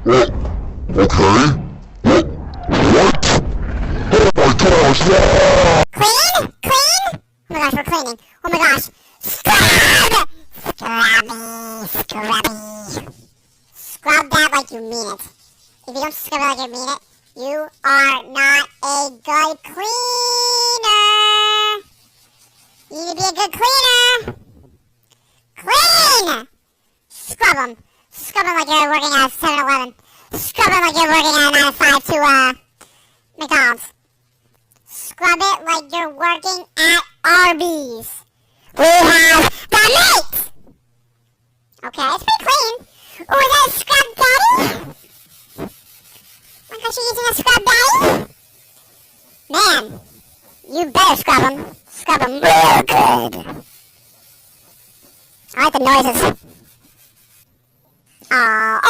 Okay. What? Oh my gosh, yeah! Clean? Clean? Oh my gosh, we're cleaning. Oh my gosh. Scrub! Scrubby. Scrub that like you mean it. If you don't scrub it like you mean it, you are not a good cleaner. You need to be a good cleaner. Clean! Scrub them. Scrub them like you're working at 7-Eleven. Scrub them like you're working at 9 to 5 to, McDonald's. Scrub it like you're working at Arby's. We have the meat! Okay, it's pretty clean. Oh, is that a scrub daddy? Look how she's using a scrub daddy. Man, you better scrub them. Scrub them real good. I like the noises. Oh,